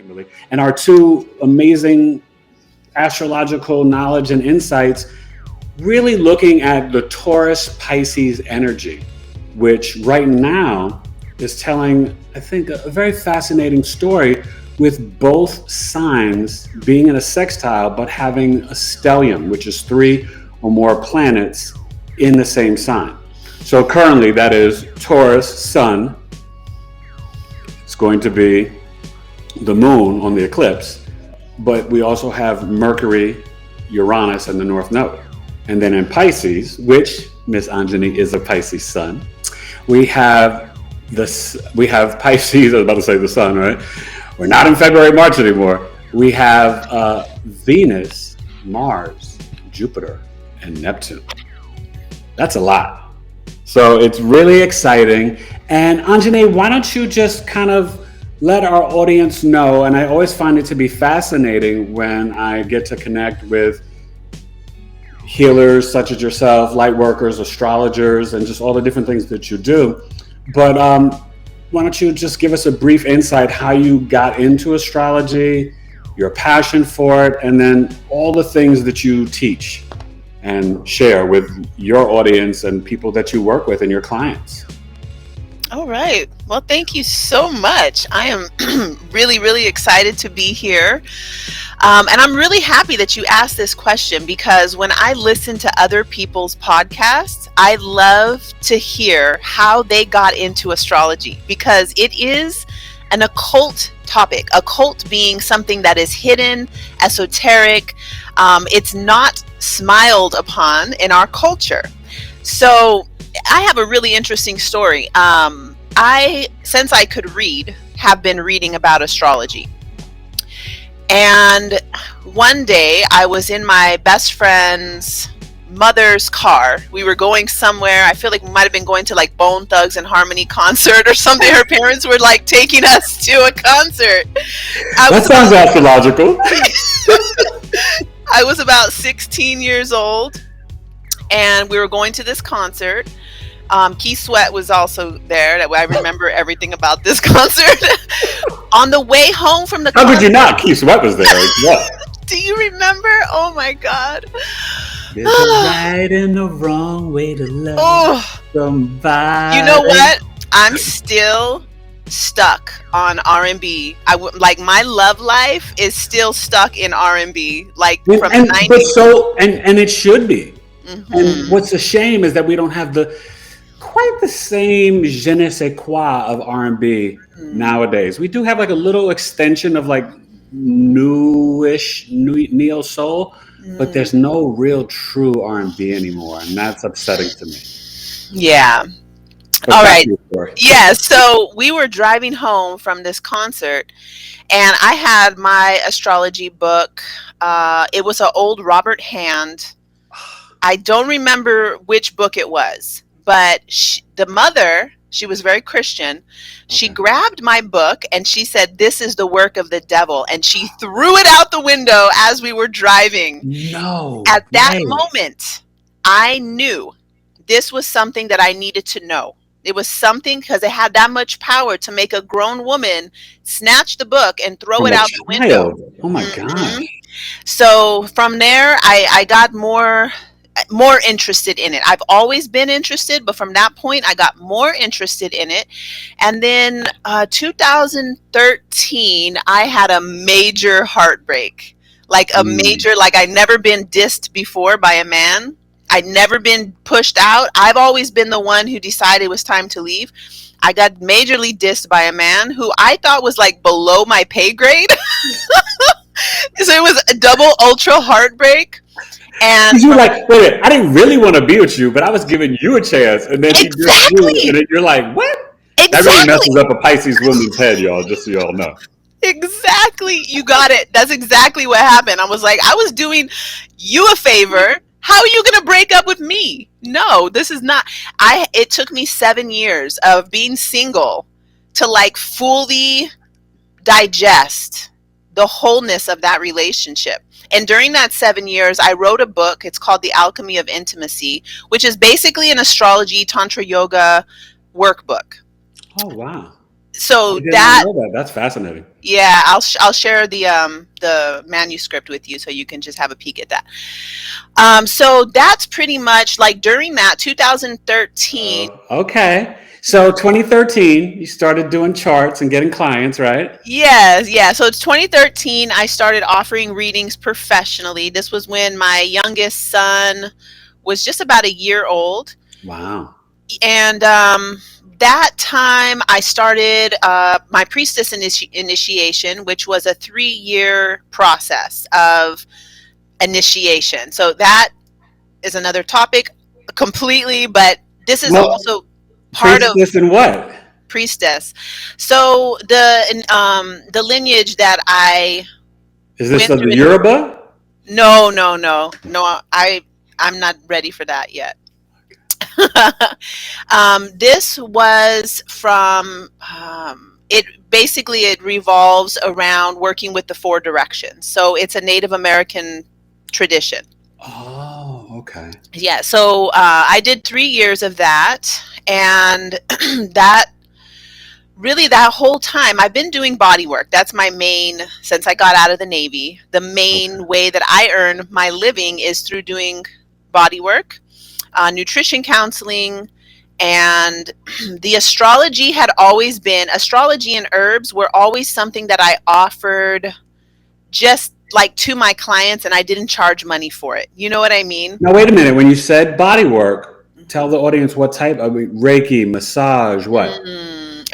Kimberly. And our two amazing astrological knowledge and insights, really looking at the Taurus Pisces energy, which right now is telling, I think, a very fascinating story with both signs being in a sextile, but having a stellium, which is 3 or more planets in the same sign. So currently that is Taurus Sun. It's going to be the moon on the eclipse, but we also have Mercury, Uranus, and the North Node. And then in Pisces, which Miss Anjani is a Pisces sun, we have Pisces. I was about to say the sun, right? We're not in February, March anymore. We have Venus, Mars, Jupiter, and Neptune. That's a lot. So it's really exciting. And Anjani, why don't you just kind of let our audience know, and I always find it to be fascinating when I get to connect with healers such as yourself, light workers, astrologers, and just all the different things that you do. But why don't you just give us a brief insight how you got into astrology, your passion for it, and then all the things that you teach and share with your audience and people that you work with and your clients. All right. Well, thank you so much. I am really, really excited to be here. And I'm really happy that you asked this question, because when I listen to other people's podcasts, I love to hear how they got into astrology, because it is an occult topic. Occult being something that is hidden, esoteric. It's not smiled upon in our culture. So I have a really interesting story. Since I could read, have been reading about astrology. And one day I was in my best friend's mother's car. We were going somewhere. I feel like we might have been going to like Bone Thugs and Harmony concert or something. Her parents were like taking us to a concert. That sounds astrological. I was about 16 years old, and we were going to this concert. Keith Sweat was also there. I remember everything about this concert. On the way home from the concert. How could you not? Keith Sweat was there. Yeah. Do you remember? Oh my God. There's a right and a wrong way to love somebody. You know what? I'm still stuck on R&B. Like my love life is still stuck in R&B, like from the 90s. And it should be. Mm-hmm. And what's a shame is that we don't have quite the same je ne sais quoi of R&B nowadays. We do have like a little extension of like newish neo soul, but there's no real true R&B anymore, and that's upsetting to me. Yeah. All right. Yeah. So we were driving home from this concert, and I had my astrology book. It was an old Robert Hand. I don't remember which book it was, but the mother, she was very Christian. She grabbed my book and she said, "This is the work of the devil." And she threw it out the window as we were driving. No. At that moment, I knew this was something that I needed to know. It was something, because it had that much power to make a grown woman snatch the book and throw it out the window. Oh my God. So from there, I got more interested in it. I've always been interested, but from that point, I got more interested in it. And then 2013, I had a major heartbreak. Like I'd never been dissed before by a man. I'd never been pushed out. I've always been the one who decided it was time to leave. I got majorly dissed by a man who I thought was like below my pay grade. So it was a double ultra heartbreak. And you're like, wait, I didn't really want to be with you, but I was giving you a chance. And then you're like, what? Exactly. That really messes up a Pisces woman's head, y'all, just so y'all know. Exactly. You got it. That's exactly what happened. I was like, I was doing you a favor. How are you going to break up with me? No, this is not. It took me 7 years of being single to like fully digest the wholeness of that relationship. And during that 7 years, I wrote a book. It's called The Alchemy of Intimacy, which is basically an astrology, tantra yoga workbook. Oh, wow. So I did not that, know that. That's fascinating. yeah, I'll share the manuscript with you so you can just have a peek at that. So that's pretty much like during that 2013. Okay. So 2013, you started doing charts and getting clients, right? Yes, yeah. So it's 2013. I started offering readings professionally. This was when my youngest son was just about a year old. Wow. And that time I started my priestess initiation, which was a 3-year process of initiation. So that is another topic completely, but this is Well, also part of priestess and what? priestess. So the lineage that I Is this went of through the in the Yoruba? no, I'm not ready for that yet. This was from it basically it revolves around working with the four directions. So it's a Native American tradition. Oh, okay. Yeah. So I did 3 years of that, and that really that whole time I've been doing body work. That's my main, since I got out of the Navy. The Okay. main way that I earn my living is through doing body work, nutrition counseling, and the astrology had always been, astrology and herbs were always something that I offered just like to my clients, and I didn't charge money for it. You know what I mean? Now, wait a minute. When you said body work, tell Mhm. the audience what type. I mean, Reiki, massage, what?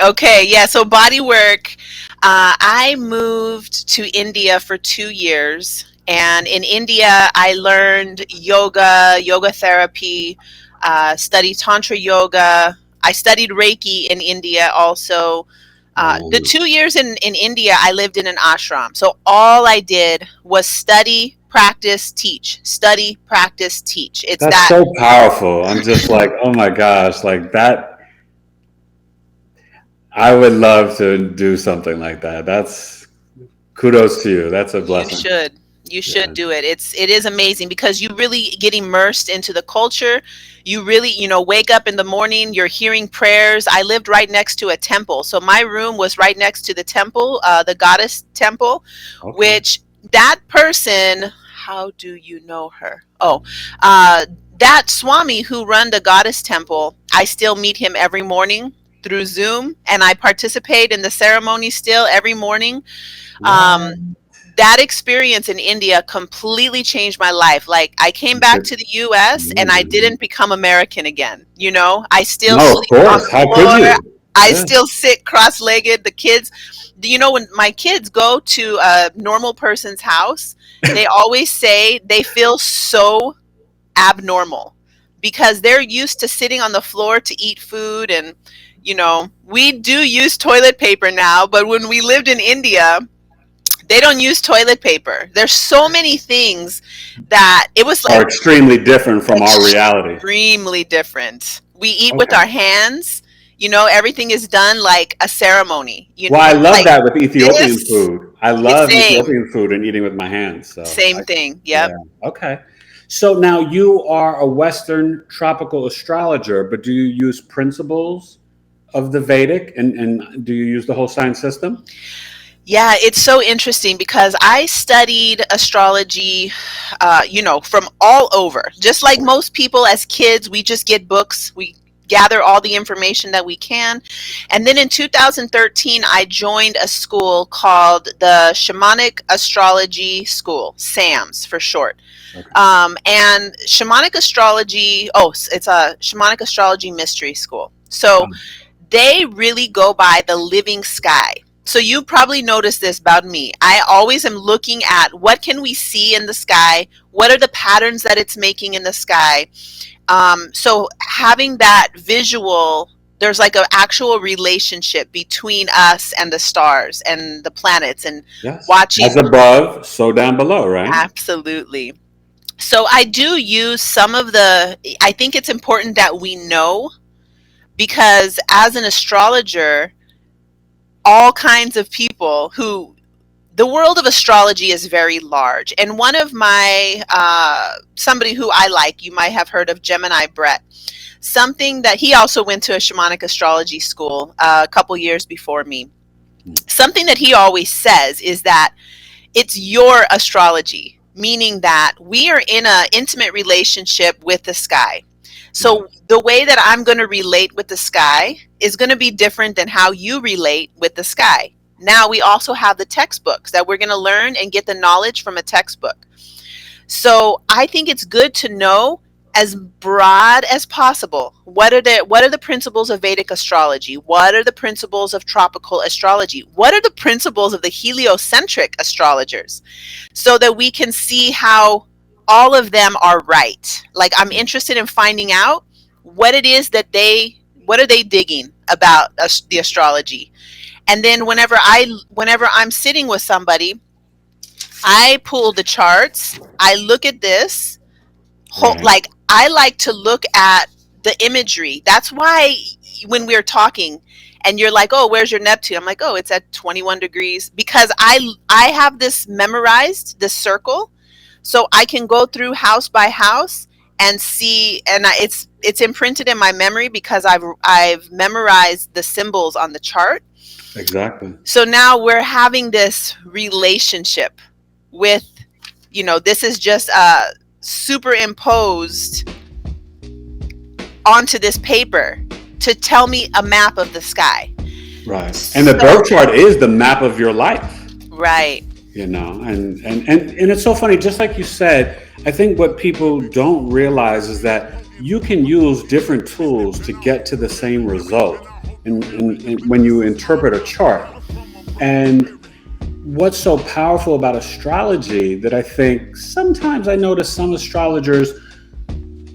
Okay, yeah. So body work. I moved to India for 2 years, and in India, I learned yoga therapy, studied tantra yoga. I studied Reiki in India also. The Oh, 2 years in India, I lived in an ashram. So all I did was study, practice, teach. Study, practice, teach. It's that's that. so powerful. I'm just like, oh my gosh, like that. I would love to do something like that. That's kudos to you. That's a You blessing. should. You should Yeah. do it. It is amazing because you really get immersed into the culture. You really, wake up in the morning, you're hearing prayers. I lived right next to a temple. So my room was right next to the temple, the goddess temple, Okay. which that person, how do you know her? Oh, uh, that Swami who run the goddess temple, I still meet him every morning through Zoom, and I participate in the ceremony still every morning. What? Um, that experience in India completely changed my life. Like I came back to the US and I Amazing. didn't become American again. I still No, of sleep on course. the How could floor. you? I Yeah. still sit cross-legged. The kids, when my kids go to a normal person's house, they always say they feel so abnormal because they're used to sitting on the floor to eat food, and we do use toilet paper now, but when we lived in India, they don't use toilet paper. There's so many things that it was Are like extremely different from our reality. extremely different. We eat with Okay. our hands. Everything is done like a ceremony. Well, I love Like that with Ethiopian this. food. I love Same, Ethiopian food and eating with my hands. So, same thing. yeah. Yep. Okay. So now you are a Western tropical astrologer, but do you use principles of the Vedic and do you use the whole sign system? Yeah, it's so interesting because I studied astrology, from all over. Just like most people as kids, we just get books, we gather all the information that we can. And then in 2013, I joined a school called the Shamanic Astrology School, SAMS for short. Okay. And shamanic astrology, oh, it's a shamanic astrology mystery school. So they really go by the living sky. So you probably noticed this about me. I always am looking at what can we see in the sky? What are the patterns that it's making in the sky? So having that visual, there's like an actual relationship between us and the stars and the planets and Yes. As watching. above, so down below, right? Absolutely. So I do use some of I think it's important that we know, because as an astrologer, all kinds of people who, the world of astrology is very large. And one of my somebody who I like, you might have heard of Gemini Brett. something that he also went to a shamanic astrology school a couple years before me. Something that he always says is that it's your astrology, meaning that we are in an intimate relationship with the sky. So the way that I'm going to relate with the sky is going to be different than how you relate with the sky. Now we also have the textbooks that we're going to learn and get the knowledge from a textbook. So I think it's good to know as broad as possible. What are the principles of Vedic astrology? What are the principles of tropical astrology? What are the principles of the heliocentric astrologers? So that we can see how all of them are right. Like, I'm interested in finding out what it is that what are they digging about the astrology. And then whenever I'm sitting with somebody, I pull the charts, I look at this, like I like to look at the imagery. That's why when we're talking and you're like, oh, where's your Neptune? I'm like, oh, it's at 21 degrees, because I have this memorized, this circle, so I can go through house by house and see, and it's imprinted in my memory because I've memorized the symbols on the chart. Exactly. So now we're having this relationship with, this is just superimposed onto this paper to tell me a map of the sky. Right. And the birth chart is the map of your life. Right. And it's so funny, just like you said, I think what people don't realize is that you can use different tools to get to the same result when you interpret a chart. And what's so powerful about astrology that I think sometimes I notice some astrologers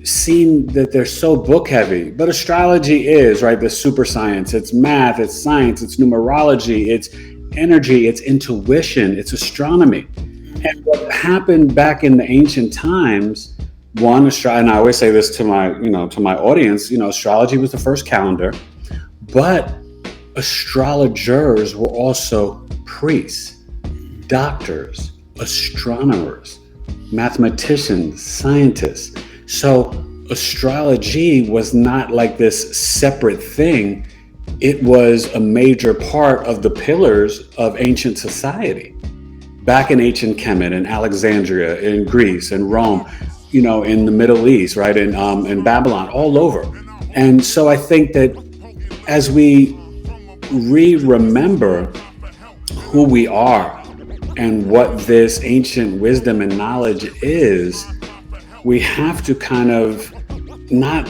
seem that they're so book heavy, but astrology is, right, the super science. It's math, it's science, it's numerology, it's energy, it's intuition, it's astronomy. And what happened back in the ancient times, and I always say this to my audience, astrology was the first calendar, but astrologers were also priests, doctors, astronomers, mathematicians, scientists. So astrology was not like this separate thing. It was a major part of the pillars of ancient society. Back in ancient Kemet, in Alexandria, in Greece, in Rome, in the Middle East, right, in Babylon, all over. And so I think that as we remember who we are and what this ancient wisdom and knowledge is, we have to kind of not,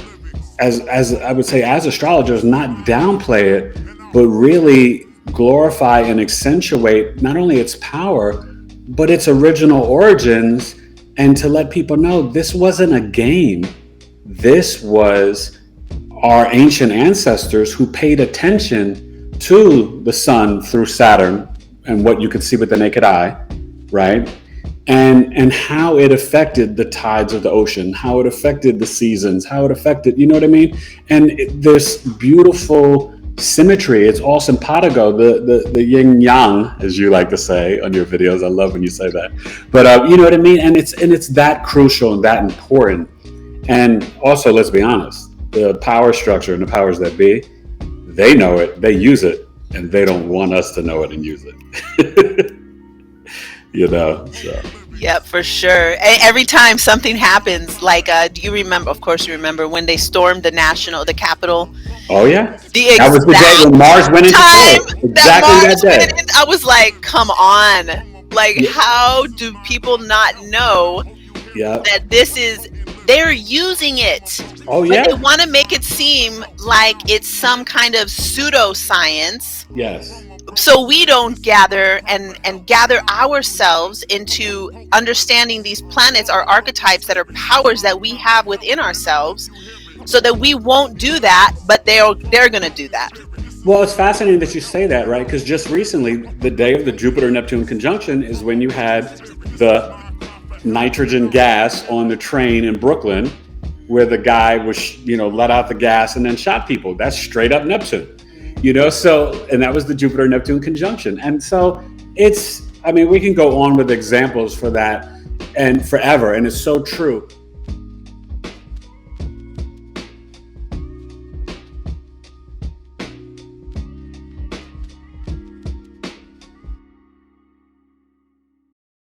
as I would say, as astrologers, not downplay it, but really glorify and accentuate not only its power, but its original origins, and to let people know this wasn't a game. This was our ancient ancestors who paid attention to the sun through Saturn and what you could see with the naked eye, right? And how it affected the tides of the ocean, how it affected the seasons, how it affected, you know what I mean? And this beautiful symmetry, it's all simpatico, the yin yang, as you like to say on your videos. I love when you say that. But you know what I mean? And it's that crucial and that important. And also, let's be honest, the power structure and the powers that be, they know it, they use it, and they don't want us to know it and use it. So. Yeah, for sure. Every time something happens, like, do you remember? Of course, you remember when they stormed the Capitol. Oh yeah, that was the day when Mars went into Taurus. Exactly that day. I was like, come on, like, how do people not know that this is? They're using it. Oh yeah. But they want to make it seem like it's some kind of pseudoscience. Yes. So we don't gather ourselves into understanding these planets are archetypes that are powers that we have within ourselves, so that we won't do that, but they're going to do that. Well, it's fascinating that you say that, right? Because just recently, the day of the Jupiter-Neptune conjunction is when you had the nitrogen gas on the train in Brooklyn, where the guy was, let out the gas and then shot people. That's straight up Neptune. So, and that was the Jupiter-Neptune conjunction. And so we can go on with examples for that and forever. And it's so true.